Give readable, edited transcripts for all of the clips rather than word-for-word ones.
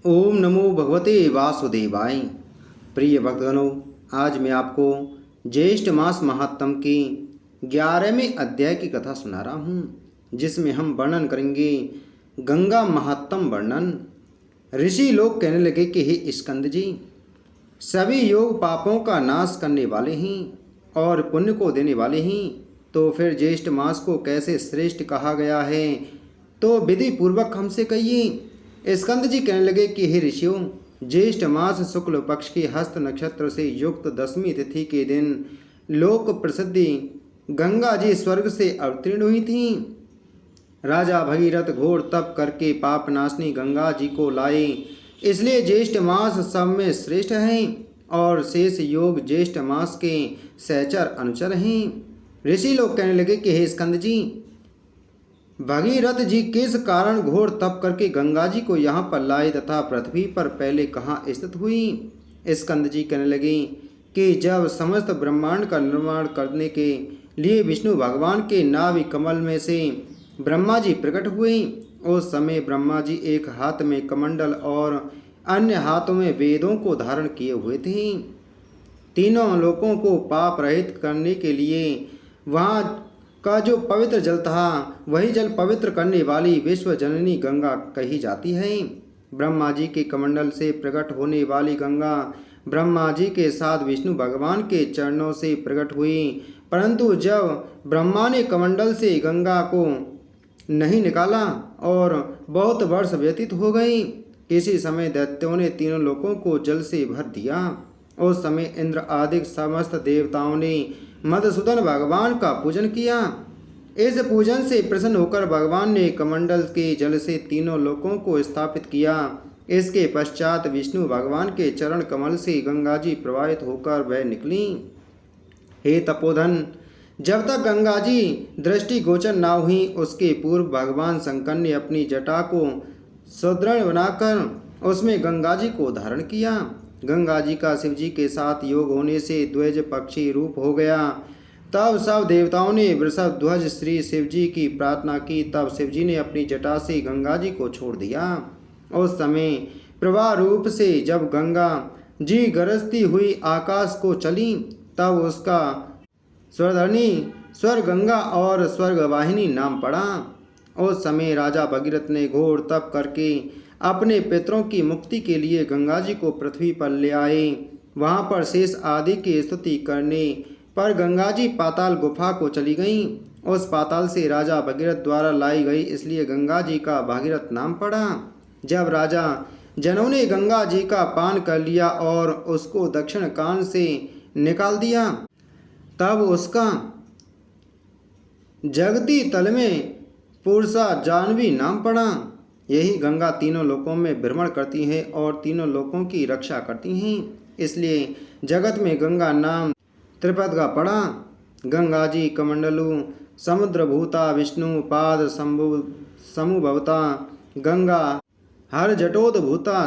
ओम नमो भगवते वासुदेवाय। प्रिय भक्तगणों, आज मैं आपको ज्येष्ठ मास महात्म के 11वें अध्याय की कथा सुना रहा हूँ, जिसमें हम वर्णन करेंगे गंगा महात्म वर्णन। ऋषि लोग कहने लगे कि हे स्कंद जी, सभी योग पापों का नाश करने वाले हैं और पुण्य को देने वाले हैं, तो फिर ज्येष्ठ मास को कैसे श्रेष्ठ कहा गया है, तो विधि पूर्वक हमसे कहिए। स्कंद जी कहने लगे कि हे ऋषियों, ज्येष्ठ मास शुक्ल पक्ष की हस्त नक्षत्र से युक्त 10वीं तिथि के दिन लोक प्रसिद्धि गंगा जी स्वर्ग से अवतीर्ण हुई थीं। राजा भगीरथ घोर तप करके पाप नाशनी गंगा जी को लाए, इसलिए ज्येष्ठ मास सब में श्रेष्ठ हैं और शेष योग ज्येष्ठ मास के सहचर अनुचर हैं। ऋषि लोग कहने लगे कि हे स्कंद जी, भगीरथ जी किस कारण घोर तप करके गंगा जी को यहाँ पर लाए तथा पृथ्वी पर पहले कहाँ स्थित हुई। स्कंद जी कहने लगे कि जब समस्त ब्रह्मांड का निर्माण करने के लिए विष्णु भगवान के नाभि कमल में से ब्रह्मा जी प्रकट हुए, उस समय ब्रह्मा जी एक हाथ में कमंडल और अन्य हाथों में वेदों को धारण किए हुए थे। तीनों लोकों को पाप रहित करने के लिए वहाँ का जो पवित्र जल था, वही जल पवित्र करने वाली विश्व जननी गंगा कही जाती है। ब्रह्मा जी के कमंडल से प्रकट होने वाली गंगा ब्रह्मा जी के साथ विष्णु भगवान के चरणों से प्रकट हुई, परंतु जब ब्रह्मा ने कमंडल से गंगा को नहीं निकाला और बहुत वर्ष व्यतीत हो गए, किसी समय दैत्यों ने तीनों लोकों को जल से भर दिया। उस समय इंद्र आदि समस्त देवताओं ने मधुसूदन भगवान का पूजन किया। इस पूजन से प्रसन्न होकर भगवान ने कमंडल के जल से तीनों लोकों को स्थापित किया। इसके पश्चात विष्णु भगवान के चरण कमल से गंगा जी प्रवाहित होकर बह निकली। हे तपोधन, जब तक गंगा जी दृष्टि गोचर न हुई, उसके पूर्व भगवान शंकर ने अपनी जटा को सुदृढ़ बनाकर उसमें गंगा जी को धारण किया। गंगा जी का शिव जी के साथ योग होने से द्विज पक्षी रूप हो गया। तब सब देवताओं ने वृषभ ध्वज श्री शिव जी की प्रार्थना की। तब शिव जी ने अपनी जटा से गंगा जी को छोड़ दिया। उस समय प्रवाह रूप से जब गंगा जी गरजती हुई आकाश को चली, तब उसका स्वरधरणी स्वर्ग गंगा और स्वर्ग वाहिनी नाम पड़ा। उस समय राजा भगीरथ ने घोर तप करके अपने पितरों की मुक्ति के लिए गंगा जी को पृथ्वी पर ले आए। वहाँ पर शेष आदि की स्तुति करने पर गंगा जी पाताल गुफा को चली गईं। उस पाताल से राजा भगीरथ द्वारा लाई गई, इसलिए गंगा जी का भागीरथ नाम पड़ा। जब राजा जनों ने गंगा जी का पान कर लिया और उसको दक्षिण कान से निकाल दिया, तब उसका जगती तल में पुरुषा जानवी नाम पड़ा। यही गंगा तीनों लोकों में भ्रमण करती है और तीनों लोकों की रक्षा करती हैं, इसलिए जगत में गंगा नाम त्रिपद पड़ा। गंगा जी कमंडलु समुद्रभूता विष्णु पाद समुभवता गंगा हर जटोद्भूता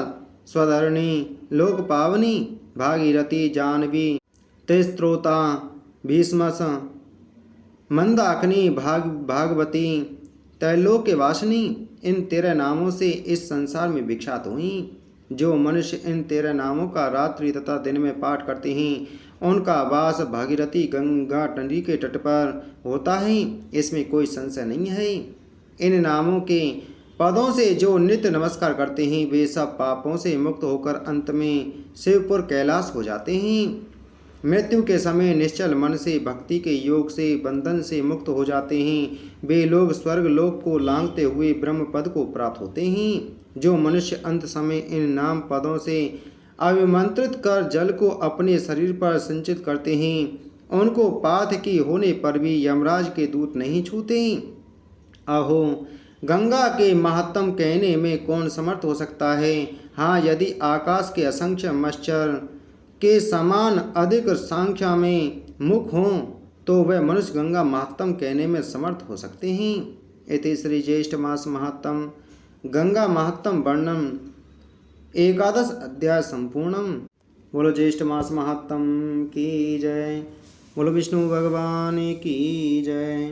स्वधरणी लोक पावनी भागीरथी जानवी त्रिस्त्रोता भीष्मस मंदाकिनी भागवती त्रैलोक्य वासिनी, इन 13 नामों से इस संसार में विख्यात हुई। जो मनुष्य इन 13 नामों का रात्रि तथा दिन में पाठ करते हैं, उनका वास भागीरथी गंगा नदी के तट पर होता है, इसमें कोई संशय नहीं है। इन नामों के पदों से जो नित्य नमस्कार करते हैं, वे सब पापों से मुक्त होकर अंत में शिवपुर कैलाश हो जाते हैं। मृत्यु के समय निश्चल मन से भक्ति के योग से बंधन से मुक्त हो जाते हैं। वे लोग स्वर्ग लोक को लांघते हुए ब्रह्म पद को प्राप्त होते हैं। जो मनुष्य अंत समय इन नाम पदों से अभिमंत्रित कर जल को अपने शरीर पर संचित करते हैं, उनको पातकी होने पर भी यमराज के दूत नहीं छूते। अहो, गंगा के महात्म कहने में कौन समर्थ हो सकता है। हाँ, यदि आकाश के असंख्य मच्छर के समान अधिक संख्या में मुख हों, तो वह मनुष्य गंगा महात्म कहने में समर्थ हो सकते हैं। इति श्री ज्येष्ठ मास महात्म गंगा महात्म वर्णन 11 अध्याय संपूर्णम। बोलो ज्येष्ठ मास महात्म की जय। बोलो विष्णु भगवान की जय।